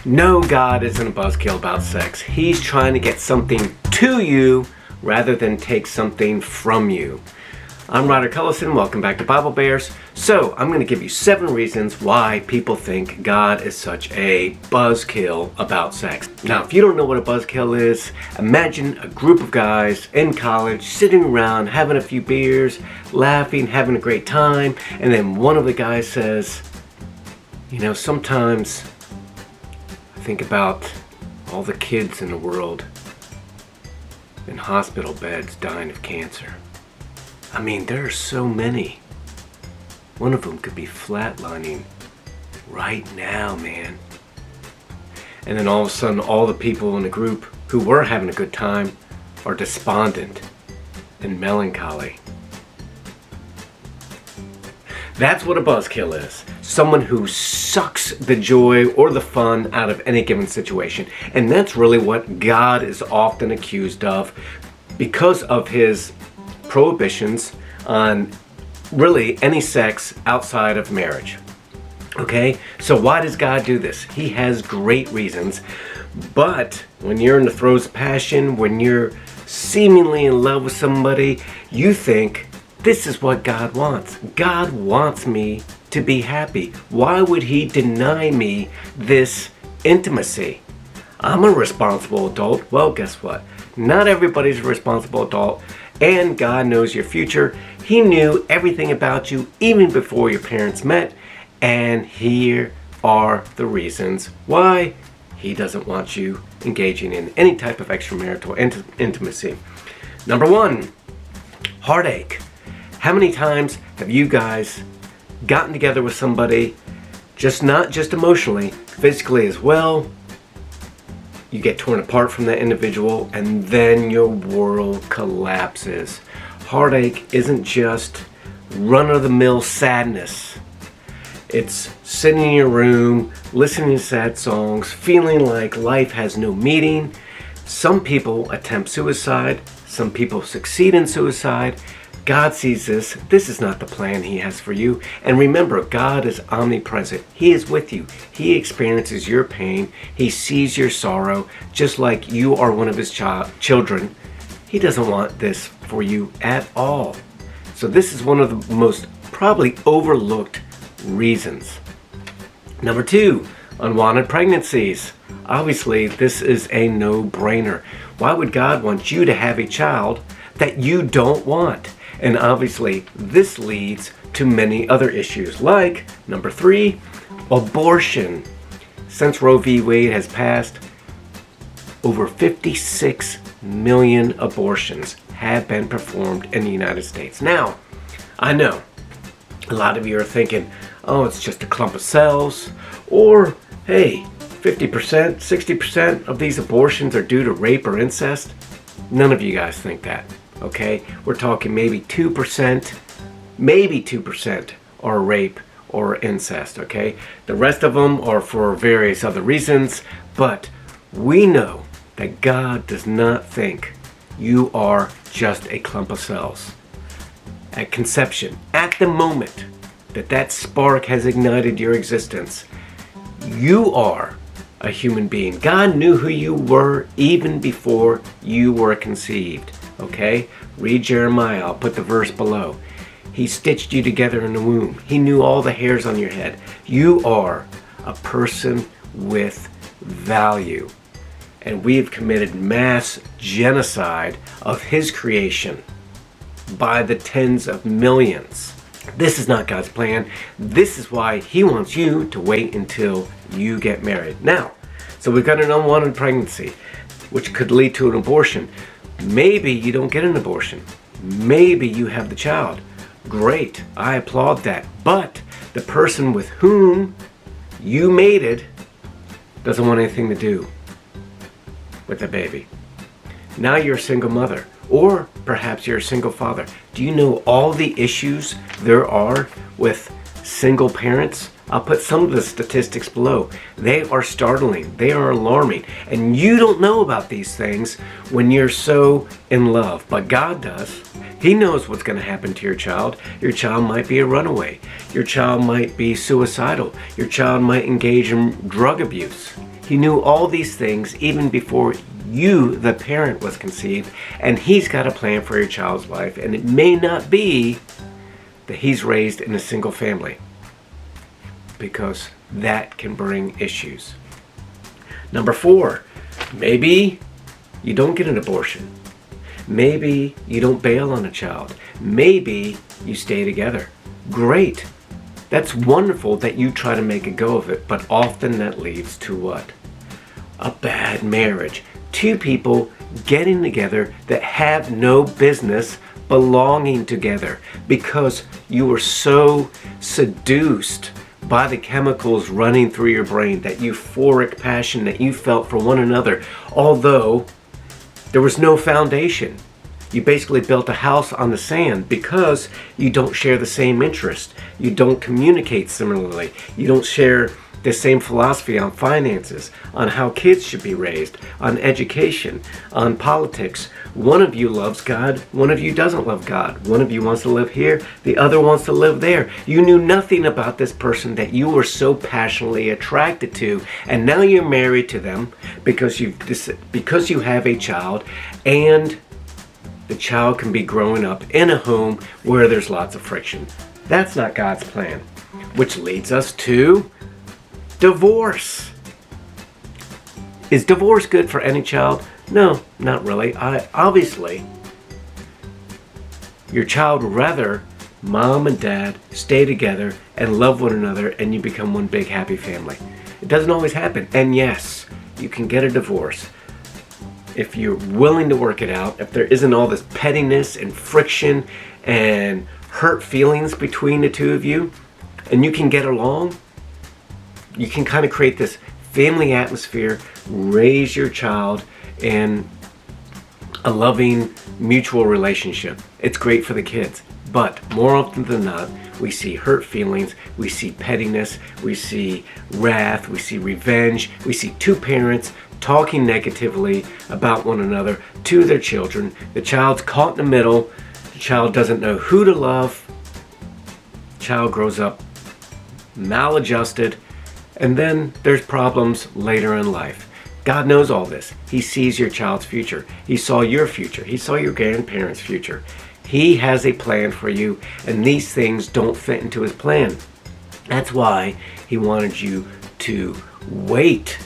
No, God isn't a buzzkill about sex. He's trying to get something to you rather than take something from you. I'm Ryder Cullison. Welcome back to Bible Bears. So, I'm going to give you 7 reasons why people think God is such a buzzkill about sex. Now, if you don't know what a buzzkill is, imagine a group of guys in college sitting around having a few beers, laughing, having a great time, and then one of the guys says, sometimes I think about all the kids in the world in hospital beds dying of cancer. I mean, there are so many. One of them could be flatlining right now, man. And then all of a sudden, all the people in the group who were having a good time are despondent and melancholy. That's what a buzzkill is. Someone who sucks the joy or the fun out of any given situation. And that's really what God is often accused of because of his prohibitions on really any sex outside of marriage. Okay? So why does God do this? He has great reasons. But when you're in the throes of passion, when you're seemingly in love with somebody, you think, this is what God wants. God wants me to be happy. Why would he deny me this intimacy? I'm a responsible adult. Well, guess what? Not everybody's a responsible adult, and God knows your future. He knew everything about you even before your parents met, and here are the reasons why he doesn't want you engaging in any type of extramarital intimacy. Number 1, heartache. How many times have you guys gotten together with somebody, not just emotionally, physically as well? You get torn apart from that individual and then your world collapses. Heartache isn't just run-of-the-mill sadness. It's sitting in your room, listening to sad songs, feeling like life has no meaning. Some people attempt suicide. Some people succeed in suicide. God sees this. This is not the plan he has for you. And remember, God is omnipresent. He is with you. He experiences your pain. He sees your sorrow, just like you are one of his children. He doesn't want this for you at all. So this is one of the most probably overlooked reasons. Number 2, unwanted pregnancies. Obviously, this is a no-brainer. Why would God want you to have a child that you don't want? And obviously, this leads to many other issues, like number 3, abortion. Since Roe v. Wade has passed, over 56 million abortions have been performed in the United States. Now, I know a lot of you are thinking, oh, it's just a clump of cells, or hey, 50%, 60% of these abortions are due to rape or incest. None of you guys think that. Okay, we're talking maybe 2% are rape or incest, okay? The rest of them are for various other reasons, but we know that God does not think you are just a clump of cells. At conception, at the moment that spark has ignited your existence, you are a human being. God knew who you were even before you were conceived. Okay? Read Jeremiah. I'll put the verse below. He stitched you together in the womb. He knew all the hairs on your head. You are a person with value. And we have committed mass genocide of his creation by the tens of millions. This is not God's plan. This is why he wants you to wait until you get married. Now, so we've got an unwanted pregnancy, which could lead to an abortion. Maybe you don't get an abortion. Maybe you have the child. Great, I applaud that. But the person with whom you mated doesn't want anything to do with the baby. Now you're a single mother, or perhaps you're a single father. Do you know all the issues there are with single parents? I'll put some of the statistics below. They are startling. They are alarming. And you don't know about these things when you're so in love. But God does. He knows what's going to happen to your child. Your child might be a runaway. Your child might be suicidal. Your child might engage in drug abuse. He knew all these things even before you, the parent, was conceived, and He's got a plan for your child's life, and it may not be that he's raised in a single family, because that can bring issues. Number 4, maybe you don't get an abortion. Maybe you don't bail on a child. Maybe you stay together. Great. That's wonderful that you try to make a go of it, but often that leads to what? A bad marriage. 2 people getting together that have no business belonging together because you were so seduced by the chemicals running through your brain, that euphoric passion that you felt for one another, although there was no foundation. You basically built a house on the sand because you don't share the same interest. You don't communicate similarly. You don't share the same philosophy on finances, on how kids should be raised, on education, on politics. One of you loves God, one of you doesn't love God. One of you wants to live here, the other wants to live there. You knew nothing about this person that you were so passionately attracted to, and now you're married to them because you have a child, and the child can be growing up in a home where there's lots of friction. That's not God's plan, which leads us to divorce. Is divorce good for any child? No, not really. Obviously, your child would rather mom and dad stay together and love one another, and you become one big happy family. It doesn't always happen. And yes, you can get a divorce if you're willing to work it out, if there isn't all this pettiness and friction and hurt feelings between the 2 of you, and you can get along. You can kind of create this family atmosphere, raise your child in a loving, mutual relationship. It's great for the kids. But more often than not, we see hurt feelings, we see pettiness, we see wrath, we see revenge, we see 2 parents talking negatively about one another to their children. The child's caught in the middle. The child doesn't know who to love. The child grows up maladjusted. And then there's problems later in life. God knows all this. He sees your child's future. He saw your future. He saw your grandparents' future. He has a plan for you, and these things don't fit into his plan. That's why he wanted you to wait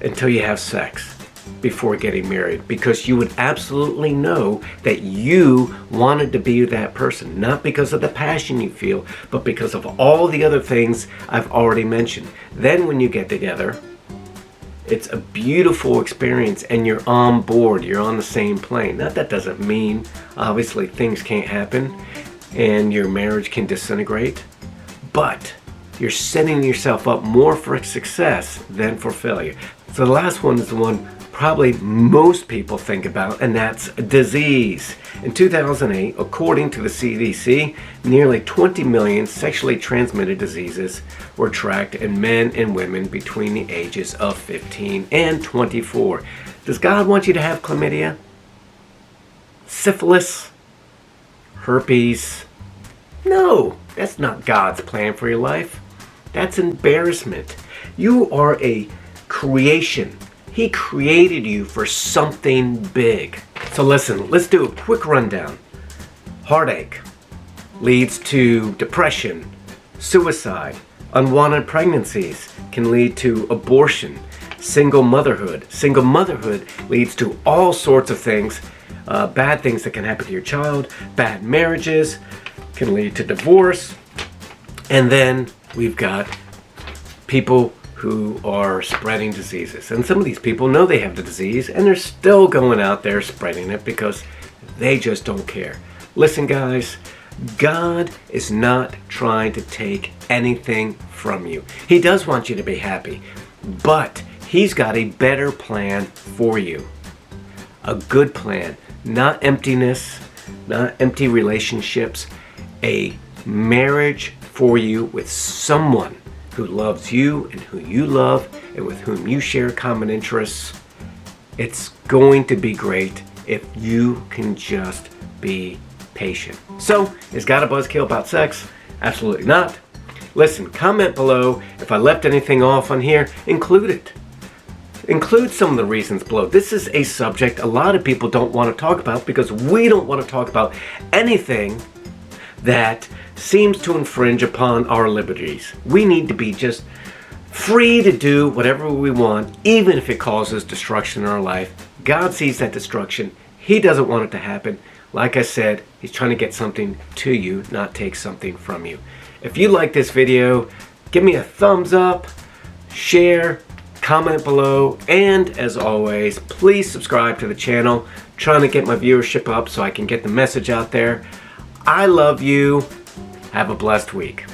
until you have sex before getting married, because you would absolutely know that you wanted to be that person, not because of the passion you feel, but because of all the other things I've already mentioned. Then when you get together, it's a beautiful experience and you're on board, you're on the same plane. Now that doesn't mean, obviously, things can't happen and your marriage can disintegrate, but you're setting yourself up more for success than for failure. So the last one is the one probably most people think about, and that's disease. In 2008, according to the CDC, nearly 20 million sexually transmitted diseases were tracked in men and women between the ages of 15 and 24. Does God want you to have chlamydia, syphilis, herpes? No, that's not God's plan for your life. That's embarrassment. You are a creation. He created you for something big. So listen, let's do a quick rundown. Heartache leads to depression, suicide, unwanted pregnancies can lead to abortion, single motherhood. Single motherhood leads to all sorts of things, bad things that can happen to your child. Bad marriages can lead to divorce. And then we've got people who are spreading diseases. And some of these people know they have the disease and they're still going out there spreading it because they just don't care. Listen, guys, God is not trying to take anything from you. He does want you to be happy, but He's got a better plan for you. A good plan, not emptiness, not empty relationships, a marriage for you with someone who loves you and who you love and with whom you share common interests. It's going to be great if you can just be patient. So, is God a buzzkill about sex? Absolutely not. Listen, comment below. If I left anything off on here, include it. include some of the reasons below. This is a subject a lot of people don't want to talk about because we don't want to talk about anything that seems to infringe upon our liberties. We need to be just free to do whatever we want, even if it causes destruction in our life. God sees that destruction. He doesn't want it to happen. Like I said, He's trying to get something to you, not take something from you. If you like this video, give me a thumbs up, share, comment below, and as always, please subscribe to the channel. I'm trying to get my viewership up so I can get the message out there. I love you. Have a blessed week.